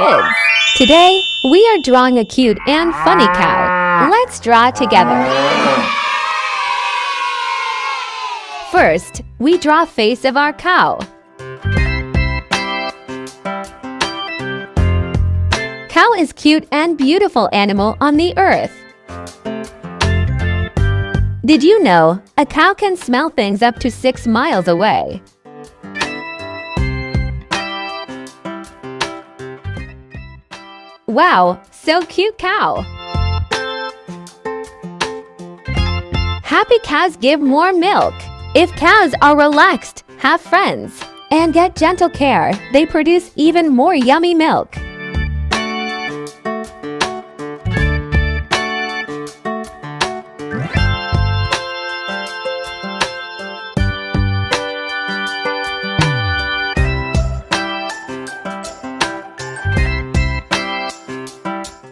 kids. Today, we are drawing a cute and funny cow. Let's draw together. First, we draw face of our cow. Cow is cute and beautiful animal on the earth. Did you know a cow can smell things up to 6 miles away? Wow, so cute cow! Happy cows give more milk. If cows are relaxed, have friends, and get gentle care, they produce even more yummy milk.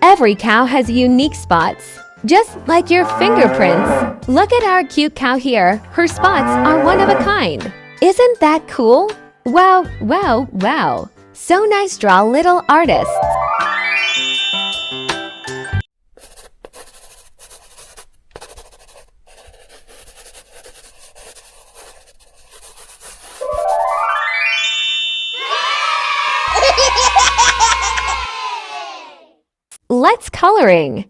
Every cow has unique spots, just like your fingerprints. Look at our cute cow here. Her spots are one of a kind. Isn't that cool? Wow, wow, wow. So nice draw, little artists. Let's coloring.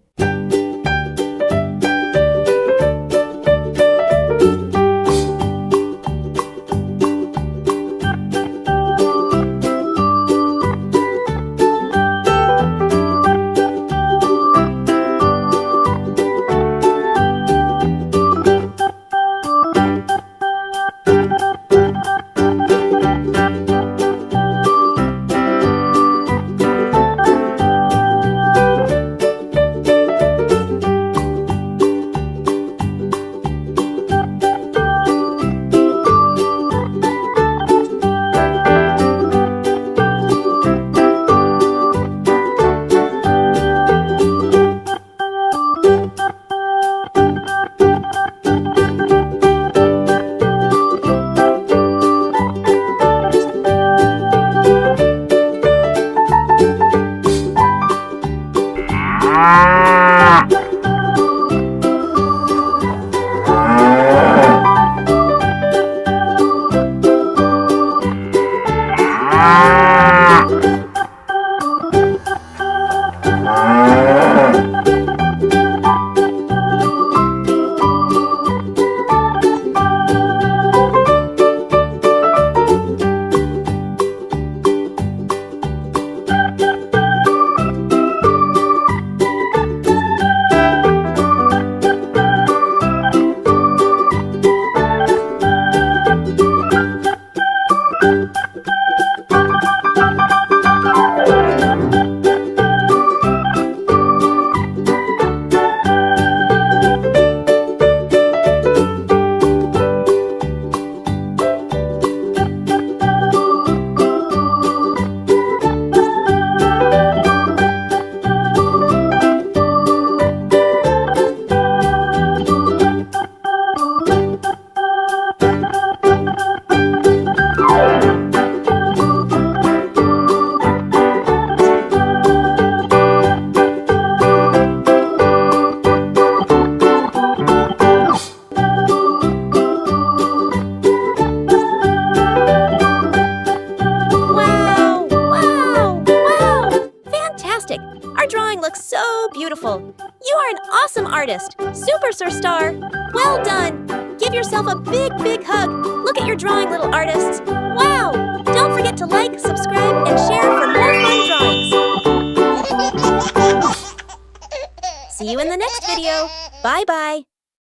Our drawing looks so beautiful. You are an awesome artist. Super star. Well done. Give yourself a big, big hug. Look at your drawing, little artists. Wow. Don't forget to like, subscribe, and share for more fun drawings. See you in the next video. Bye-bye.